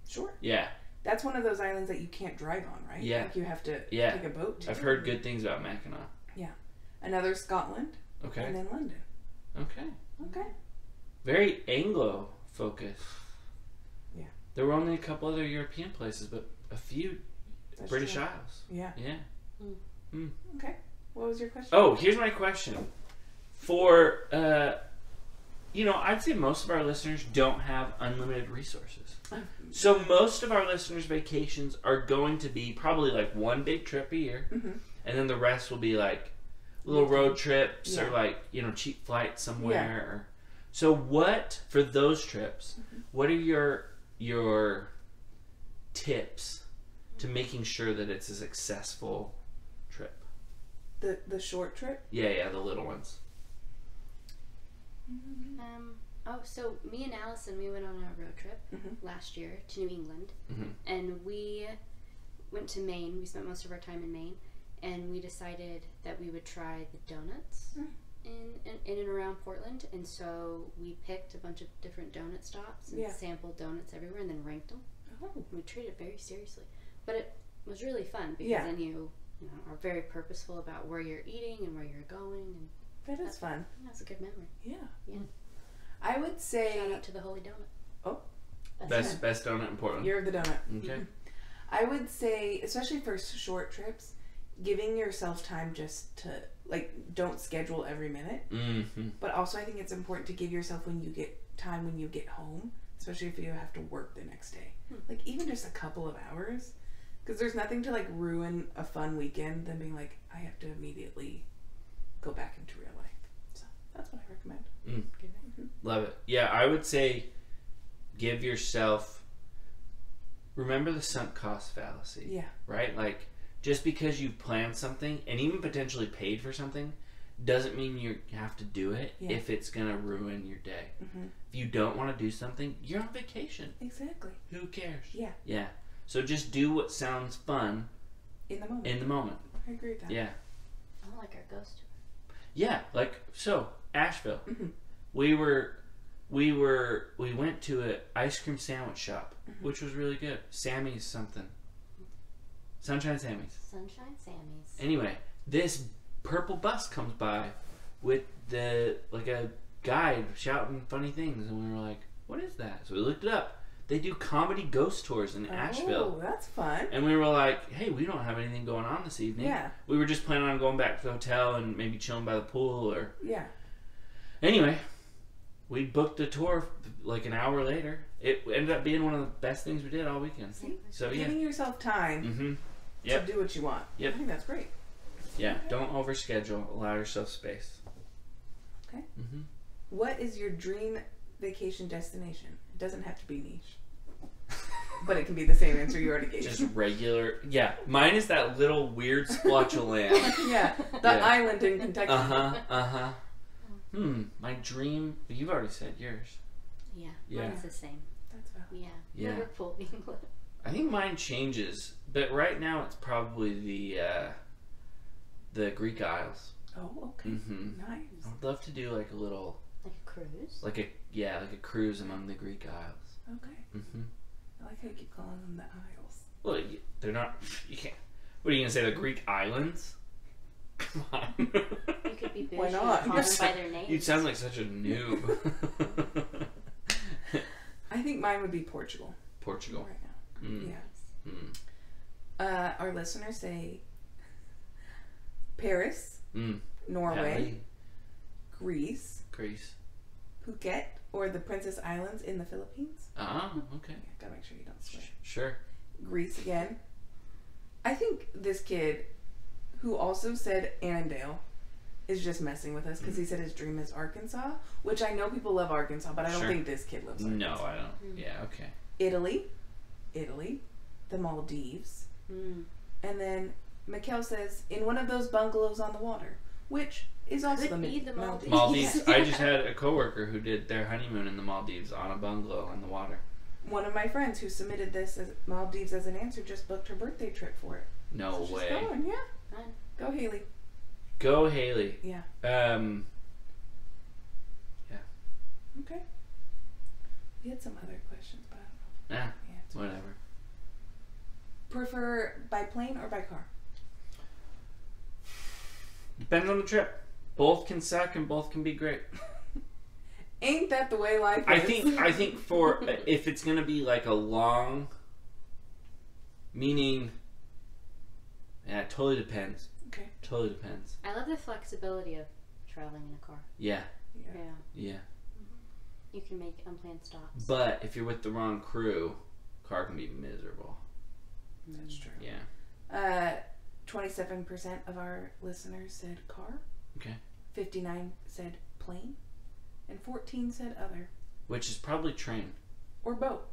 Sure. Yeah. That's one of those islands that you can't drive on, right? Yeah. Like you have to Yeah. take a boat to. I've heard good things about Mackinac. Yeah. Another Scotland. Okay. And then London. Okay. Okay. Very Anglo focused. Yeah. There were only a couple other European places, but a few That's British true. Isles. Yeah. Yeah. Okay. What was your question? Oh, here's my question. For, I'd say most of our listeners don't have unlimited resources. So most of our listeners' vacations are going to be probably like one big trip a year. And then the rest will be like little road trips or like, cheap flights somewhere. So what, for those trips, what are your tips to making sure that it's a successful trip? The short trip? Yeah, the little ones. So me and Allison, we went on a road trip last year to New England, and we went to Maine. We spent most of our time in Maine, and we decided that we would try the donuts in and around Portland, and so we picked a bunch of different donut stops and sampled donuts everywhere, and then ranked them. Oh. We treated it very seriously, but it was really fun because then you are very purposeful about where you're eating and where you're going, and that is fun. That's a good memory. Yeah. Yeah. I would say shout out to the Holy Donut. Oh, best donut in Portland. You're the donut. Okay. Mm-hmm. I would say, especially for short trips, giving yourself time just to, like, don't schedule every minute. Mm-hmm. But also I think it's important to give yourself when you get home, especially if you have to work the next day. Like, even just a couple of hours. Because there's nothing to, like, ruin a fun weekend than being like, I have to immediately go back into real life. So that's what I recommend. Mm. Love it. Yeah, I would say give yourself, remember the sunk cost fallacy. Yeah. Right? Like, just because you planned something and even potentially paid for something doesn't mean you have to do it if it's going to ruin your day. Mm-hmm. If you don't want to do something, you're on vacation. Exactly. Who cares? Yeah. Yeah. So just do what sounds fun in the moment. In the moment. I agree with that. Yeah. I like our ghost tour. Yeah, like, so Asheville. Mm-hmm. We went to an ice cream sandwich shop, which was really good. Sammy's something. Sunshine Sammy's. Sunshine Sammy's. Anyway, this purple bus comes by with a guide shouting funny things, and we were like, what is that? So we looked it up. They do comedy ghost tours in Asheville. Oh, that's fun. And we were like, hey, we don't have anything going on this evening. Yeah. We were just planning on going back to the hotel and maybe chilling by the pool or... Yeah. Anyway, we booked a tour like an hour later. It ended up being one of the best things we did all weekend. See? So, yeah. Giving yourself time to do what you want. Yep. I think that's great. Yeah, don't overschedule. Allow yourself space. Okay. Mm-hmm. What is your dream vacation destination? It doesn't have to be niche. But it can be the same answer you already gave. Just regular. Yeah, mine is that little weird splotch of land. Yeah, the island in Kentucky. Uh-huh. My dream... You've already said yours. Yeah, Yeah. mine's the same. That's valid. Yeah. Liverpool, England. I think mine changes, but right now it's probably the Greek Isles. Oh, okay. Mm-hmm. Nice. I'd love to do like a little... Like a cruise? Like a cruise among the Greek Isles. Okay. Mm-hmm. I like how you keep calling them the Isles. Well, they're not... You can't... What are you going to say, the Greek Islands? Come on. You could be bougie Why and not? call them by their names. You sound like such a noob. I think mine would be Portugal. Portugal. Right now. Mm. Yeah. Mm. Our listeners say Paris, Norway, Greece, Phuket, or the Princess Islands in the Philippines. Oh, okay. Yeah, gotta make sure you don't swear. Sure. Greece again. I think this kid, who also said Annandale, is just messing with us because he said his dream is Arkansas, which I know people love Arkansas, but I don't think this kid loves Arkansas. No, I don't. Yeah, okay. Italy, the Maldives, and then Mikkel says in one of those bungalows on the water, which is also Could be the Maldives. Maldives. I just had a coworker who did their honeymoon in the Maldives on a bungalow in the water. One of my friends who submitted this as Maldives as an answer just booked her birthday trip for it. No so way. She's going, yeah. Fun. Go Haley. Go Haley. Yeah. Yeah. Okay. We had some other questions, but I don't know. Yeah, whatever. Prefer by plane or by car? Depends on the trip. Both can suck and both can be great. Ain't that the way life is? I think for if it's gonna be like a long, meaning, yeah, it totally depends. Okay. Totally depends. I love the flexibility of traveling in a car. Yeah. Yeah. You can make unplanned stops. But if you're with the wrong crew, car can be miserable. That's true. Yeah. 27% of our listeners said car. Okay. 59 said plane. And 14 said other. Which is probably train. Or boat.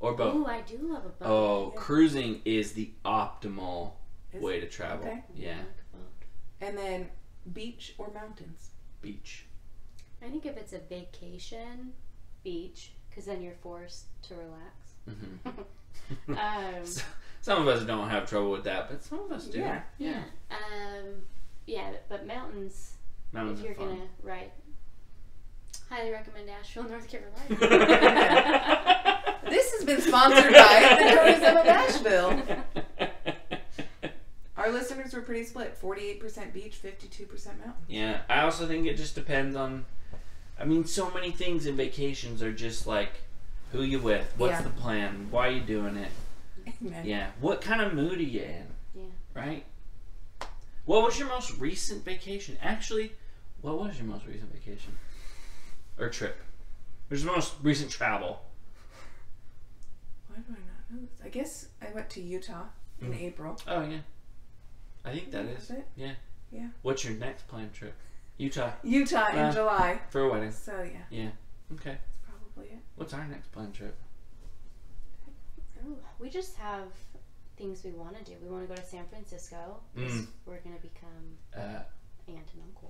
Or boat. Ooh, I do love a boat. Oh, cruising is the optimal way to travel. Okay. Yeah. I like a boat. And then beach or mountains? Beach. I think if it's a vacation, beach, because then you're forced to relax. Mm-hmm. Some of us don't have trouble with that, but some of us do. Yeah. Yeah. But mountains, Mountains if you're are fun. gonna ride. Highly recommend Asheville, North Carolina. This has been sponsored by the Tourism of Asheville. Our listeners were pretty split. 48% beach, 52% mountain. Yeah, I also think it just depends on. I mean, so many things in vacations are just like, who you with, what's the plan, why are you doing it? Amen. Yeah, what kind of mood are you in? Yeah. Right? What was your most recent vacation? Actually, what was your most recent vacation? Or trip? What was your most recent travel? Why do I not know this? I guess I went to Utah in April. Oh, yeah. I think that is. It? Yeah. Yeah. What's your next planned trip? Utah. Utah in July. For a wedding. So, yeah. Yeah. Okay. That's probably it. What's our next planned trip? Ooh, we just have things we want to do. We want to go to San Francisco. We're going to become aunt and uncle.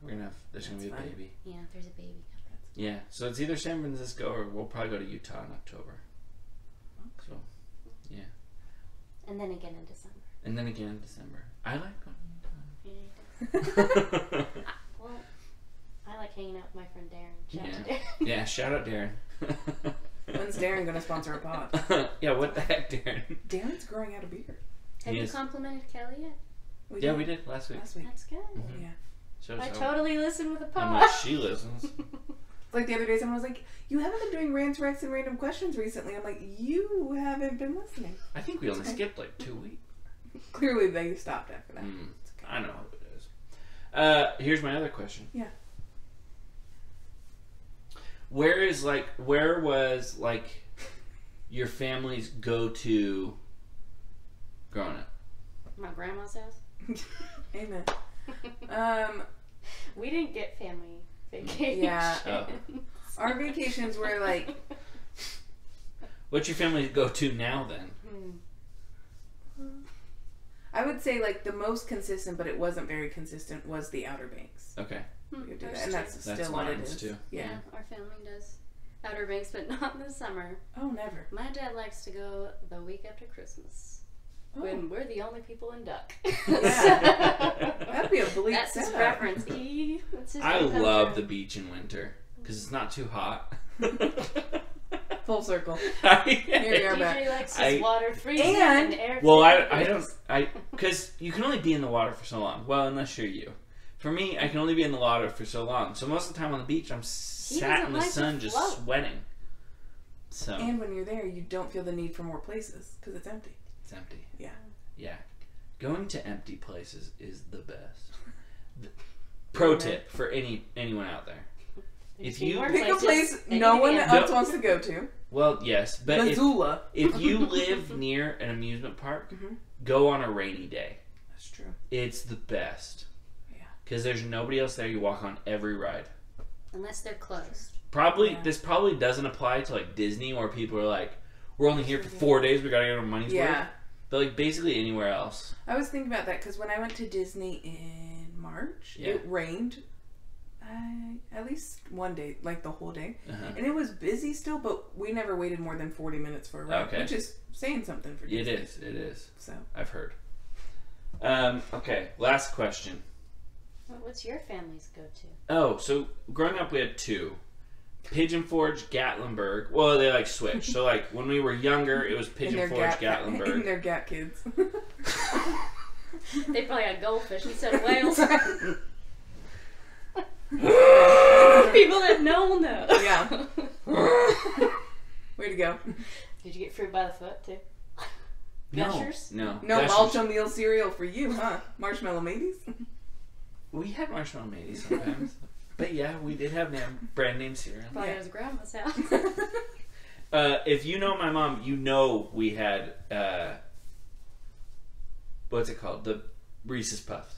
We're gonna have. There's gonna be a baby. Yeah, there's a baby. Yeah. So it's either San Francisco or we'll probably go to Utah in October. So, yeah. And then again in December. And then again in December. I like going Yeah. to Utah. Well, I like hanging out with my friend Darren. Shout out to Yeah. Darren. Yeah. Shout out Darren. When's Darren going to sponsor a pod? Yeah. What the heck, Darren? Darren's growing out a beard. Have you complimented Kelly yet? We did last week. Last week. That's good. Yeah. Shows I how totally listen with a pod. much she listens. Like the other day, someone was like, "You haven't been doing rants, recs, and random questions recently." I'm like, "You haven't been listening." I think we only skipped like 2 weeks. Clearly, they stopped after that. It's okay. I know who it is. Here's my other question. Yeah. Where was your family's go-to growing up? My grandma's house. Amen. We didn't get family vacations. Yeah. Oh. Our vacations were like, What's your family's go-to now then? I would say like the most consistent, but it wasn't very consistent, was the Outer Banks. Okay. We would do Ours that, and too. that's That's still what it mine's is. too. Yeah. Our family does Outer Banks, but not in the summer. Oh, never. My dad likes to go the week after Christmas. Oh. When we're the only people in Duck. Yeah. That'd be a bleak That's his setup. preference. That's his I dream come love true. the beach in winter because it's not too hot. Full circle. Here Here you are back. TJ likes his water freezing And- and air. Well, I don't, because you can only be in the water for so long. Well, unless you're you. For me, I can only be in the water for so long. So most of the time on the beach, I'm sat in the like to sun just float. sweating. So And when you're there, you don't feel the need for more places because it's empty. it's empty. Yeah. Yeah. Going to empty places is the best. Pro tip for anyone out there. There's If you more Pick a places place that no you one can else go. wants to go to. Well, yes, but Missoula. if you live near an amusement park, go on a rainy day. That's true. It's the best. Yeah. Because there's nobody else there. You walk on every ride. Unless they're closed. Probably Yeah. This probably doesn't apply to like Disney where people are like, we're only here for 4 days. We gotta get our money's Yeah. worth. But like basically anywhere else. I was thinking about that because when I went to Disney in March, Yeah. it rained at least one day, like the whole day. Uh-huh. And it was busy still, but we never waited more than 40 minutes for a ride, Okay. which is saying something for Disney. It is. So, I've heard. Okay, last question. What's your family's go-to? Oh, so growing up we had 2. Pigeon Forge, Gatlinburg. Well, they like switched. So like when we were younger, it was Pigeon Forge, in Gatlinburg. their Gat kids. They probably had goldfish instead of whales. People that know. Yeah. Way to go. Did you get fruit by the foot too? No, Gushers? no. No Gushers. Malto meal cereal for you, huh? Marshmallow Mateys? We had marshmallow mateys sometimes. But yeah, we did have brand name cereal. Probably Yeah. at his grandma's house. If you know my mom, you know we had what's it called? The Reese's Puffs.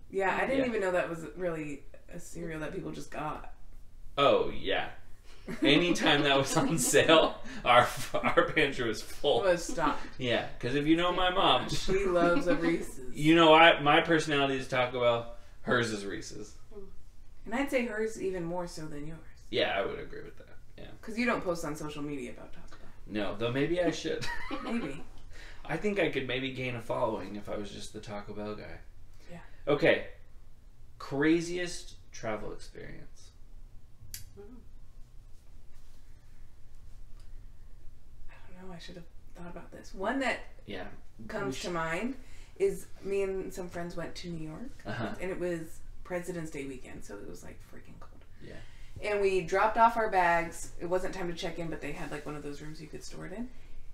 Yeah, I didn't Yeah. even know that was really a cereal that people just got. Oh yeah. Anytime that was on sale, our pantry was full. It was stopped. Yeah, because if you know my mom, She loves a Reese's. you know my personality is Taco Bell. Hers is Reese's. And I'd say hers even more so than yours. Yeah, I would agree with that. Yeah. Because you don't post on social media about Taco Bell. No, though maybe I should. Maybe. I think I could maybe gain a following if I was just the Taco Bell guy. Yeah. Okay. Craziest travel experience. I don't know. I should have thought about this. One that Yeah. comes to mind is me and some friends went to New York, and it was President's Day weekend, so it was like freaking cold. Yeah. And we dropped off our bags. It wasn't time to check in, but they had like one of those rooms you could store it in.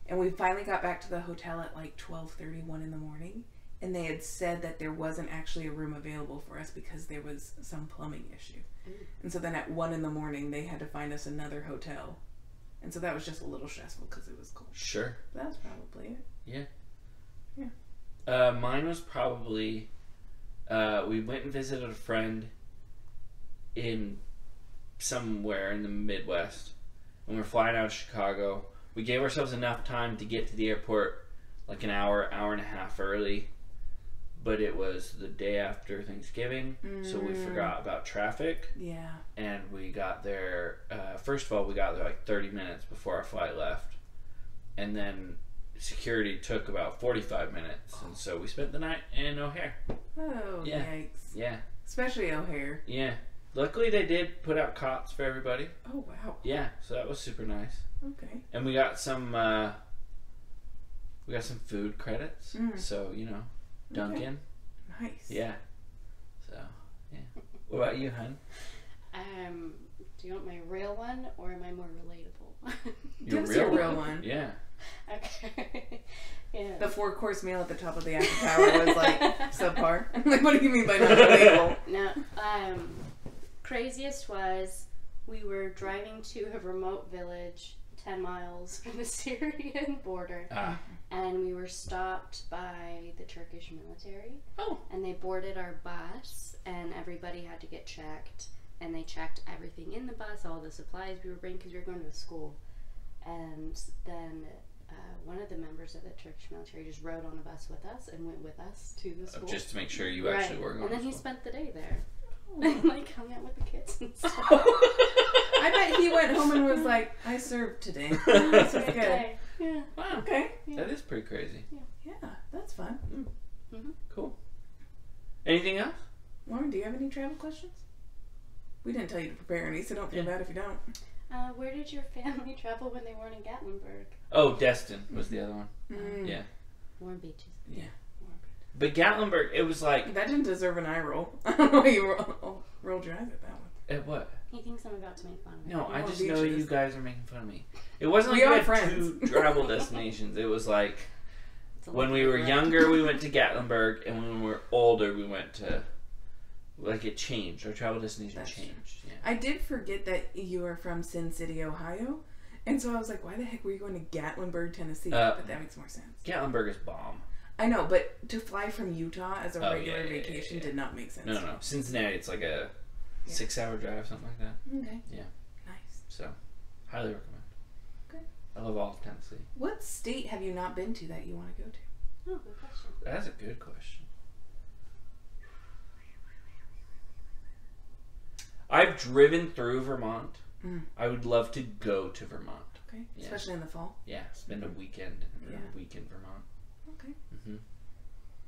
And we finally got back to the hotel at like 12:31 in the morning, and they had said that there wasn't actually a room available for us because there was some plumbing issue. And so then at 1 in the morning, they had to find us another hotel. And so that was just a little stressful because it was cold. Sure. But that was probably it. Yeah. Yeah. Mine was probably we went and visited a friend in somewhere in the Midwest, and we were flying out of Chicago. We gave ourselves enough time to get to the airport like an hour and a half early, but it was the day after Thanksgiving, so we forgot about traffic. Yeah. And we got there, first of all, we got there like 30 minutes before our flight left. And then security took about 45 minutes. And so we spent the night in O'Hare. Oh, Yeah. yikes. Yeah. Especially O'Hare. Yeah. Luckily, they did put out cots for everybody. Oh, wow. Yeah, so that was super nice. Okay. And we got some food credits. So, you know, Dunkin'. Okay. Nice. Yeah. So, yeah. What about you, hun? Do you want my real one or am I more relatable? Give us your real one. Yeah. Okay. Yeah. The 4-course meal at the top of the Eiffel Tower was like subpar. Like, what do you mean by not relatable? No. Craziest was we were driving to a remote village 10 miles from the Syrian border. And we were stopped by the Turkish military. Oh. And they boarded our bus, and everybody had to get checked. And they checked everything in the bus, all the supplies we were bringing, because we were going to a school. And then one of the members of the Turkish military just rode on a bus with us and went with us to the school. Just to make sure you actually were going And then to he school. spent the day there. Like, hung out with the kids and stuff. I bet he went home and was like, I served today. This is good. Okay. Yeah. Wow. Okay. Yeah. That is pretty crazy. Yeah, that's fun. Cool. Anything else? Lauren, do you have any travel questions? We didn't tell you to prepare any, so don't feel bad if you don't. Where did your family travel when they weren't in Gatlinburg? Oh, Destin was the other one. Yeah. Warm beaches. Yeah. But Gatlinburg, it was like... That didn't deserve an eye roll. I don't know why you rolled your eyes at that one. At what? He thinks I'm about to make fun of him. No, I Warm just know beaches. you guys are making fun of me. It wasn't We like we are had friends. 2 travel destinations. It was like... It's a When little we were bit younger, we went to Gatlinburg, and when we were older, we went to... Like, it changed. Our travel destination That's true. changed. Yeah. I did forget that you were from Sin City, Ohio. And so I was like, why the heck were you going to Gatlinburg, Tennessee? But that makes more sense. Gatlinburg is bomb. I know, but to fly from Utah as a Oh, regular yeah, vacation did not make sense. No. Cincinnati, it's like a 6-hour drive, something like that. Okay. Yeah. Nice. So, highly recommend. Good. I love all of Tennessee. What state have you not been to that you want to go to? Oh, good question. That's a good question. I've driven through Vermont. I would love to go to Vermont. Okay. Yeah. Especially in the fall. Yeah, spend a weekend in Vermont. Okay. Mm-hmm.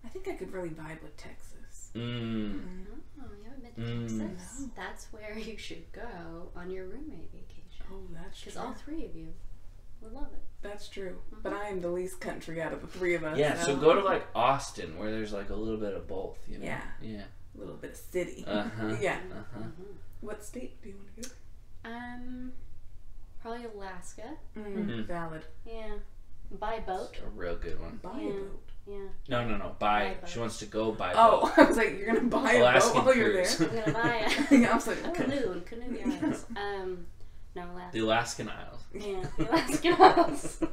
I think I could really vibe with Texas. Oh, you haven't been to Texas? No. That's where you should go on your roommate vacation. Oh, that's true. Because all 3 of you would love it. That's true. But I am the least country out of the 3 of us. Yeah, so go to like Austin, where there's like a little bit of both. You know? Yeah. Yeah. A little bit of city. Uh-huh. Yeah. Uh-huh. What state do you want to go to? Probably Alaska. Valid. Yeah. By boat. That's a real good one. Buy a boat. Yeah. No. Buy. boat. She wants to go buy. Oh, boat. I was like, you're going to buy Alaskan a boat while you're cruise. there? I'm gonna buy Yeah, I was like, a okay. canoe the Isles. No, Alaska. The Alaskan Isles. Yeah, the Alaskan Isles.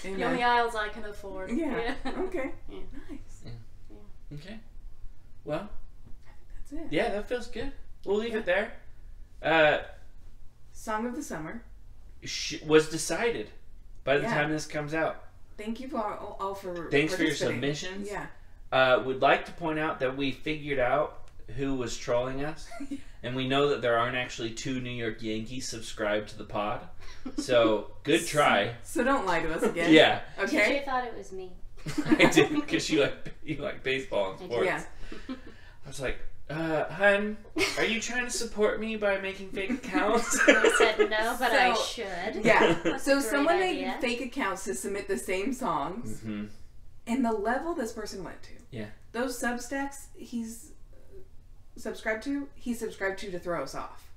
And, The only isles I can afford. yeah. Okay. Yeah. Nice. Okay. Well, That's it. yeah, that feels good. We'll leave it there. Song of the summer. Was decided by the Yeah. time this comes out. Thank you for all for Thanks for your participating. submissions. Yeah. Would like to point out that we figured out who was trolling us, and we know that there aren't actually 2 New York Yankees subscribed to the pod. So good try. So don't lie to us again. Yeah, Okay. TJ thought it was me. I did because you like baseball and sports. Yeah. I was like, hun, are you trying to support me by making fake accounts? I said no, but I should. Yeah. That's So a great someone idea. made fake accounts to submit the same songs, Mm-hmm. and the level this person went to. Yeah. Those Substacks he's subscribed to throw us off.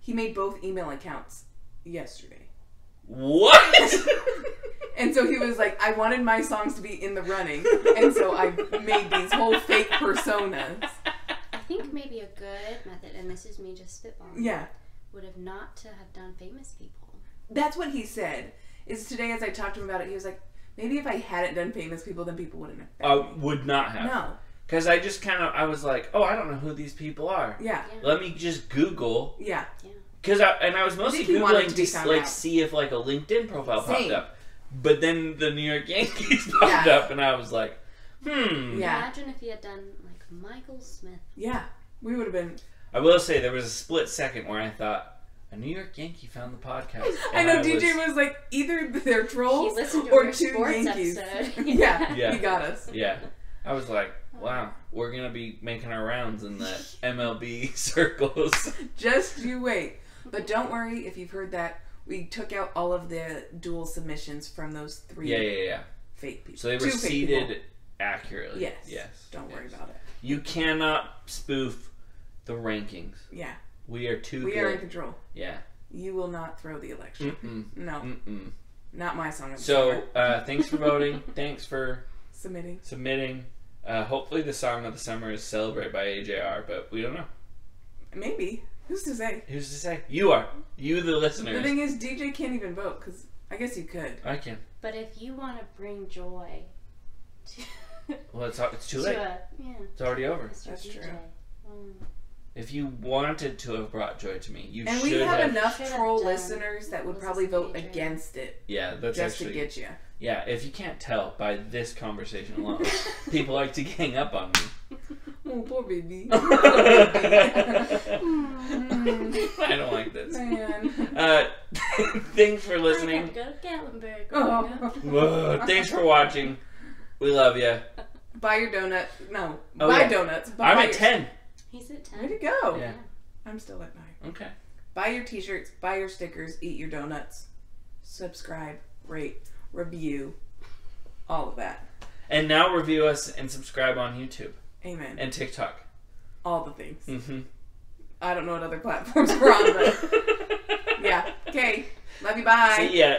He made both email accounts yesterday. What? And so he was like, I wanted my songs to be in the running, and so I made these whole fake personas. I think maybe a good method, and this is me just spitballing. Yeah. Would have not to have done famous people. That's what he said. Is today as I talked to him about it, he was like, maybe if I hadn't done famous people, then people wouldn't have. Would not have. No. Because I just I was like, oh, I don't know who these people are. Yeah. Let me just Google. Yeah. Because I was mostly think he wanted Googling to be to found like out. see if like a LinkedIn profile popped Same. up. But then the New York Yankees popped Yeah. up, and I was like, Yeah. Imagine if he had done like Michael Smith. Yeah. We would have been. I will say there was a split second where I thought, a New York Yankee found the podcast. I And know DJ was like, either they're He trolls listened to or your two sports Yankees. episode. Yeah. Yeah. He got us. Yeah. I was like, wow, we're going to be making our rounds in the MLB circles. Just you wait. But don't worry if you've heard that. We took out all of the dual submissions from those three Yeah. fake people. So they were Two fake seated people. accurately. Yes. Yes. Don't worry Yes. about it. You cannot spoof the rankings. Yeah. We are too We good. are in control. Yeah. You will not throw the election. Mm-mm. No. Mm-mm. Not my song. of the So, summer. thanks for voting. Thanks for Submitting. Hopefully the song of the summer is Celebrate by AJR, but we don't know. Maybe. Who's to say? Who's to say? You are. You, the listener. The thing is, DJ can't even vote, because I guess you could. I can. But if you want to bring joy to, Well, it's too late. yeah, It's already over. Mr. That's DJ. true. If you wanted to have brought joy to me, you And should we have have. enough Should have troll done. listeners that would Was probably this vote major? against it Yeah, that's just actually. to get you. Yeah, if you can't tell by this conversation alone, people like to gang up on me. Oh, poor baby. I don't like this. Man. Thanks for I listening. gotta go to Gatlinburg. Oh. Whoa, thanks for watching. We love you. Buy your donut. No. Oh, buy yeah. donuts. Buy I'm your... at 10. He's at 10. Way to go. Yeah. I'm still at 9. Okay. Buy your t-shirts. Buy your stickers. Eat your donuts. Subscribe. Rate. Review. All of that. And now review us and subscribe on YouTube Amen. and TikTok. All the things. Mm-hmm. I don't know what other platforms we're on, but yeah. Okay. Love you. Bye. See ya.